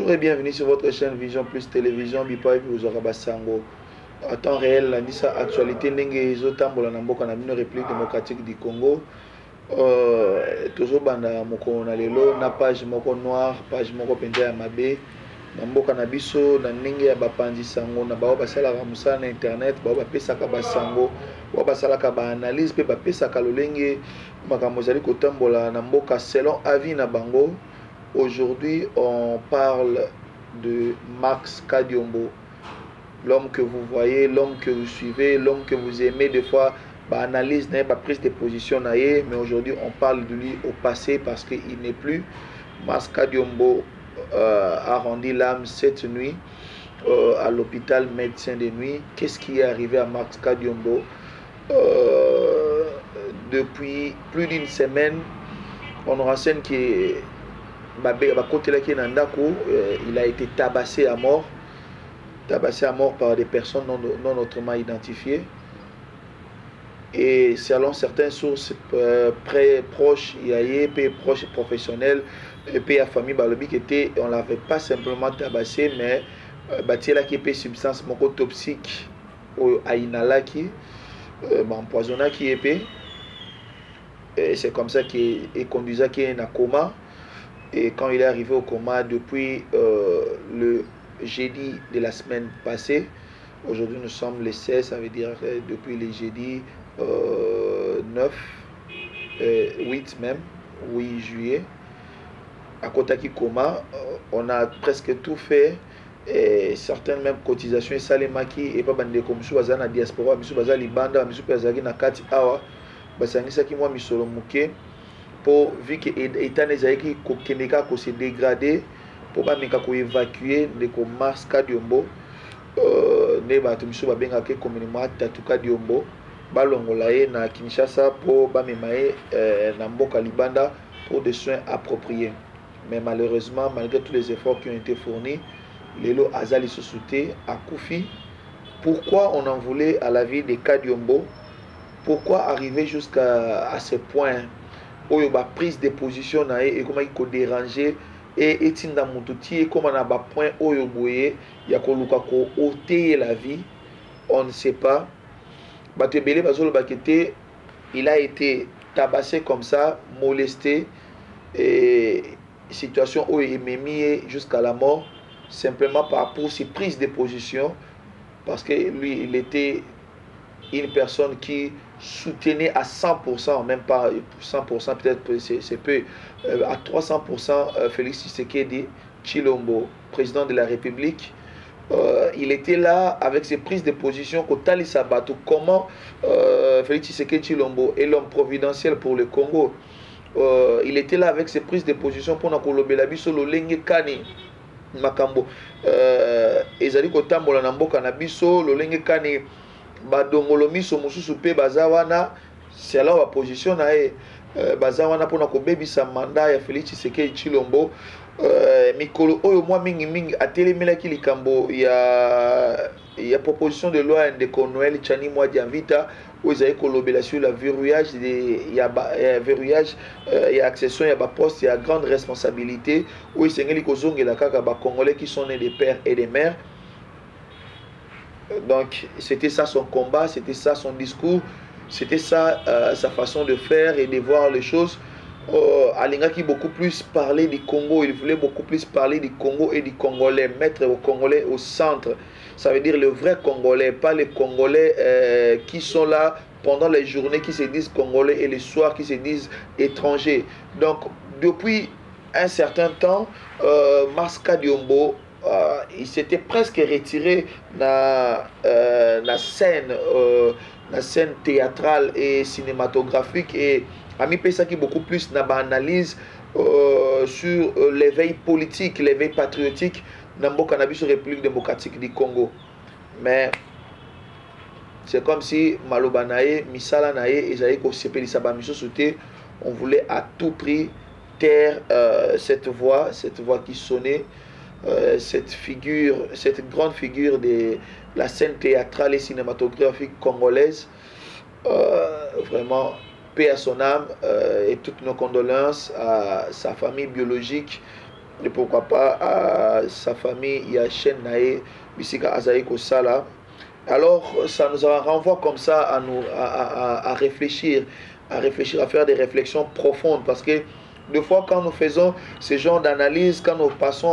Bonjour et bienvenue sur votre chaîne Vision Plus Télévision. Bipa vous aura basango. À temps réel, la nisa actualité n'enge zotambola na mboka na bino République démocratique du Congo. Toujours banda moko na lelo na page moko noire, page moko penza ya mabe. Na mboka na biso na ndenge ya bapanzi sango na bao basalaka musala na internet, bao bapesaka basango, bao basalaka ba analyse pe bapesaka lolenge makambo zali kotambola na mboka selon avis na bango. Aujourd'hui, on parle de Max Kadiombo, l'homme que vous voyez, l'homme que vous suivez, l'homme que vous aimez. Des fois, analyse, prise de position, mais aujourd'hui, on parle de lui au passé parce qu'il n'est plus. Max Kadiombo a rendu l'âme cette nuit à l'hôpital médecin de nuit. Qu'est-ce qui est arrivé à Max Kadiombo? Depuis plus d'une semaine, on renseigne qu'il il a été tabassé à mort par des personnes non autrement identifiées. Et selon certaines sources proches, proches professionnels, et puis la famille Balobi qui était, on l'avait pas simplement tabassé, mais il qui est substance toxique au Aïnala qui empoisonna qui est. Et c'est comme ça qu'il est conduit à un coma. Et quand il est arrivé au coma depuis le jeudi de la semaine passée, aujourd'hui nous sommes le 16, ça veut dire depuis le jeudi 9, 8 même, 8 juillet, à Kotaki Coma, on a presque tout fait, et certaines même cotisations, et Salemaki, et pas bandé comme ça, na diaspora, Missou Baza Libanda, Missou Pazagi na Kati Awa, Basangisa ki moi Misolo Mouké. Pour vu que l'état qui se dégradé pour pas évacuer les Max Kadiombo ne batu miso babenga ke communément Tatu Kadiombo balongola ye na Kinshasa pour ba memaye na mboka Libanda pour des soins appropriés. Mais malheureusement, malgré tous les efforts qui ont été fournis, Lelo Azali Sosouté a Koufi. Pourquoi on en voulait à la vie de Kadiombo? Pourquoi arriver jusqu'à ce point? Oyo ba prise de position na et comment il ko déranger et etinda mututi et comment na ba point oyo boye ya ko luka ko ôter la vie, on ne sait pas. Batebele bazolo bakete, il a été tabassé comme ça, molesté, et situation oyo ememi jusqu'à la mort simplement pour ses prises de position, parce que lui il était une personne qui soutenait à 100%, même pas 100%, peut-être c'est peu, à 300% Félix Tshisekedi Tshilombo, président de la République. Il était là avec ses prises de position Kotali Sabato, comment Félix Tshisekedi Tshilombo est l'homme providentiel pour le Congo. Il était là avec ses prises de position pour Nakolobela biso lolenge kani makambo ezali kotambola na mboka na biso lolenge kani badongolo miso mususu pe bazawana c'est alors la position na bazawana pona ko bebisa mandat ya Félix Tshisekedi Tshilombo mikolo oyo mwa mingi atelemelaki likambo ya proposition de loi de Noël Tchani mwa Dianvita où ils avaient kolobela sur la verrouillage verrouillage et accession ya ba poste ya grande responsabilité où ils sengeli kozongela kaka ba congolais qui sont nés des pères et des mères. Donc c'était ça son combat, c'était ça son discours, c'était ça sa façon de faire et de voir les choses. Alinga qui beaucoup plus parlait du Congo, il voulait beaucoup plus parler du Congo et du Congolais, mettre le Congolais au centre. Ça veut dire le vrai Congolais, pas les Congolais qui sont là pendant les journées qui se disent Congolais et les soirs qui se disent étrangers. Donc depuis un certain temps, Max Kadiombo il s'était presque retiré la scène théâtrale et cinématographique et a mis ça qui beaucoup plus dans l'analyse sur l'éveil politique, l'éveil patriotique dans la République démocratique du Congo. Mais c'est comme si Malobanae, Misala Nae, on voulait à tout prix taire cette voix qui sonnait. Cette grande figure de la scène théâtrale et cinématographique congolaise, vraiment paix à son âme et toutes nos condoléances à sa famille biologique et pourquoi pas à sa famille, il y a chaîne nae bisika azaïko sala. Alors ça nous renvoie comme ça à nous à réfléchir, à faire des réflexions profondes, parce que des fois, quand nous faisons ce genre d'analyse, quand nous passons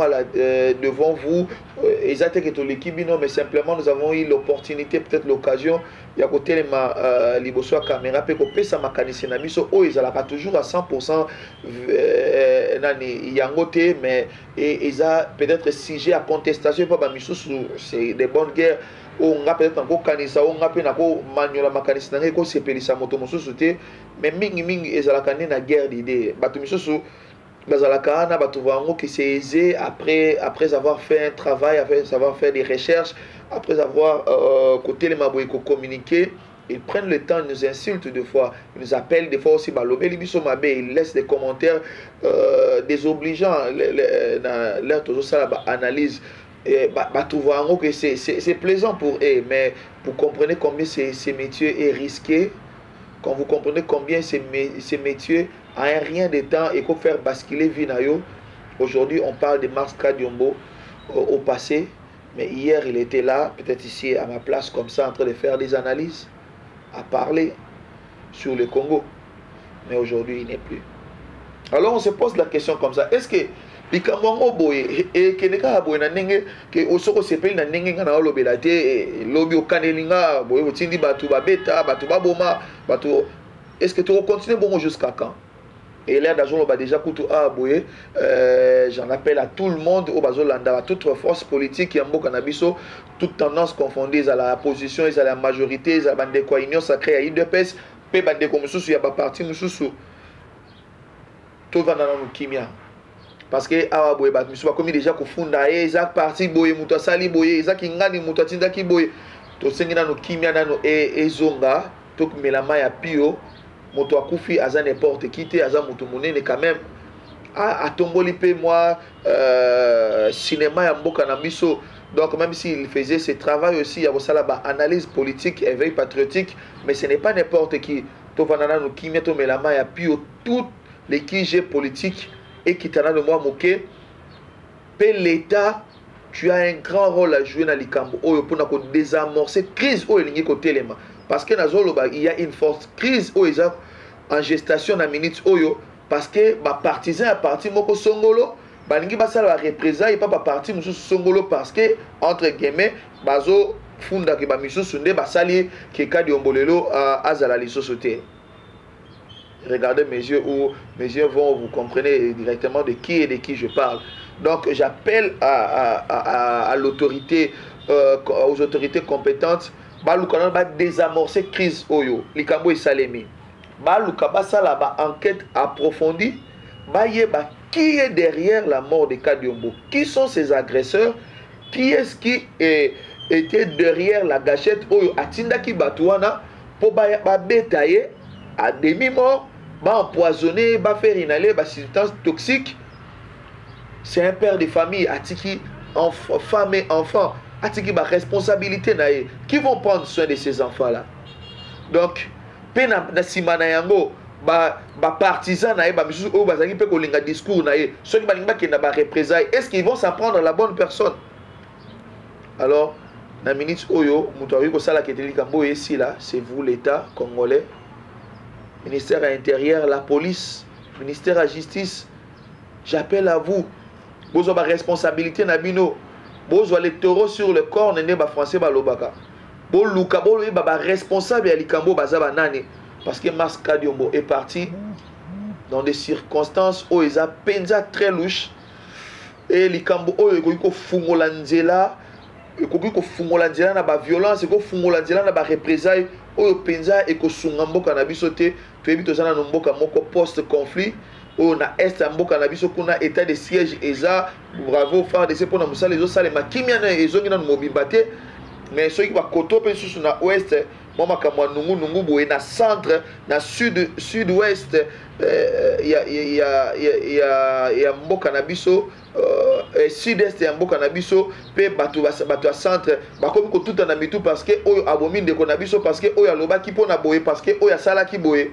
devant vous, mais simplement nous avons eu l'opportunité, peut-être l'occasion, il y a côté de liboso caméra, peut que ça m'a canissé na biso, oh ils pas toujours à 100% yangote, mais ils a peut-être sujet à contestation, pas c'est des bonnes guerres. On a peut-être encore kanisa, on a peut-être encore manuela makanisa, on a sepelisa moto mosusuté, mais mingi ezalaka na guerre d'idées. Batu misusu bazalaka na batu vango qui c'est aisé après avoir fait un travail, après avoir fait des recherches, après avoir côté les maboy communiquer, ils prennent le temps, ils nous insultent des fois, ils nous appellent des fois aussi balobé libiso mabe, ils laissent des commentaires désobligeants, leur toujours ça la analyse. Que c'est plaisant pour eux, mais vous comprenez combien ce métier est risqué, quand vous comprenez combien ce métier a un rien de temps et qu'il faut faire basculer Vinayo. Aujourd'hui, on parle de Mars Kadiombo au passé, mais hier, il était là, peut-être ici à ma place, comme ça, en train de faire des analyses, à parler sur le Congo. Mais aujourd'hui, il n'est plus. Alors, on se pose la question comme ça, est-ce que likambo boye e keneka boye na ndenge ke osoko sepeli na ndenge ngana olobela te lobi okanelinga boye otindi batu babeta batu baboma batu, est-ce que tu vas continuer bon jusqu'à quand? Et là d'argent ba déjà kutu boye j'en appelle à tout le monde au bazolanda, à toute force politique ya mboka na biso, toute tendance confondue à la position et à la majorité, à bande quoi union sacrée à IDPS pe bande comme mususu ya ba parti mususu to vana na kimia. Parce que awa boye bat miso bakomi déjà kofunda ezak parti boye muto sali boye ezak ngani muto tinda ki boye to sengi nano kimia nano ezonga to melama ya pio moto akufi aza n'importe qui te aza moto monene quand même a tomboli pe moi cinéma ya mboka na biso. Donc même s'il faisait ce travail aussi, il y a aussi la analyse politique, éveil patriotique, mais ce n'est pas n'importe qui. To vanana no kimia to melama ya pio toutes les QG politiques et qui t'en a de moi moqué, l'État, tu as un grand rôle à jouer dans les camps pour désamorcer crise au côté parce que il y a une forte crise en gestation dans minute oyo parce que ma partisan à parti moko songolo balingi basala représailles pas parti musu songolo parce que entre guillemets bazo funda ke ba misusu nde basali ke kadi ombolelo azala li société. Regardez mes yeux où mes yeux vont, vous comprenez directement de qui et de qui je parle. Donc j'appelle à l'autorité, aux autorités compétentes, baluka ba désamorcer crise oyo, likambo et salemi. Baluka basala ba enquête approfondie, ba yeba qui est derrière la mort de Kadiombo, qui sont ces agresseurs, qui est-ce qui était derrière la gâchette oyo atindaki batuana pour ba bétailler à demi-mort, va empoisonner, va faire inhaler des substances toxiques. C'est un père de famille, atiki femme et enfants, atiki ba responsabilité nae, qui vont prendre soin de ces enfants-là. Donc, pena na simana yango ba partisan nae ba misu o bazangi pe ko linga discours nae, ceux qui ba linga ki na ba représailles, est-ce qu'ils vont s'en prendre à la bonne personne? Alors, na minute oyo, muto ko sala keteli kambo ici là, c'est vous l'État congolais. Ministère à l'Intérieur, la police, ministère à la Justice, j'appelle à vous. Vous avez la responsabilité, Nabino. Vous avez les taureaux sur le corps, n'est pas français, balobaka. Vous avez la responsable à l'Ikambo, parce que Mars Kadiombo est parti dans des circonstances où ils ont penza très louche. Et l'Ikambo, il faut fungolanzela, il faut fungolanzela na ba violence, il faut fungolanzela na ba représailles. Oyo penza eko sunga mboka na biso te to ebi tozana no mboka moko post conflit oyo na est ya mboka na biso kuna état de siège eza bravo faire de pour na musala ezo sala makimia na ezongi na mobimba te mais soki ba koto pe susu na ouest mo makamwa nungu boye na centre na sud ouest ya mboka na biso sud-est ya mboka na biso pe bato ya centre bakomi kotuta na mitu parce que oyo abomi ndeko na biso parce que oyo alobaki mpona boye parce que oyo asalaki boye,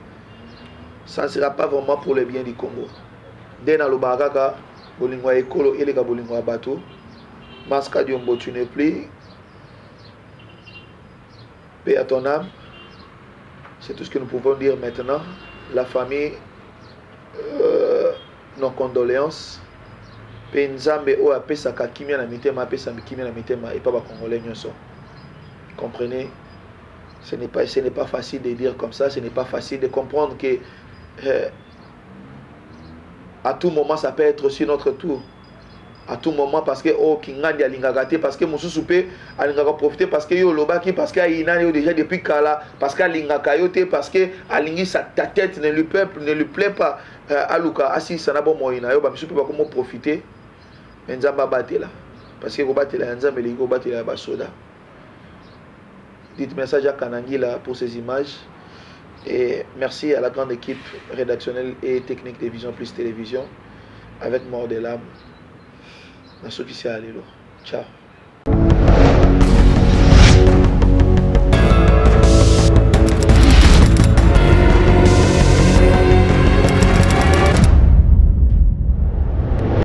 ça ne sera pas vraiment pour le bien du Congo. Nde nalobaka kaka bolingo ekolo eleka bolingo ya bato Maska Diombo tu n'es plus, paix à ton âme. C'est tout ce que nous pouvons dire maintenant. La famille, nos condoléances. Penzambe o apesaka kimia na mitema apesa kimia na mitema et pas ba congolais nyonso. Comprenez? Ce n'est pas facile de dire comme ça, ce n'est pas facile de comprendre que à tout moment ça peut être aussi notre tour. À tout moment parce que oh kingandi alingaka te parce que mususu pe alingaka profiter parce que yo lobaki parce que aina yo déjà depuis kala parce que alingaka yo te parce que alingi ta tête ne lui plaît pas aluka asi sana bon moina yo ba mususu pe ba comment profiter nzamba batela parce que ko batela nzamba lingo batela ba soda. Dites message à Kanangila pour ces images et merci à la grande équipe rédactionnelle et technique de Vision Plus Télévision avec Mort de l'âme. Ciao.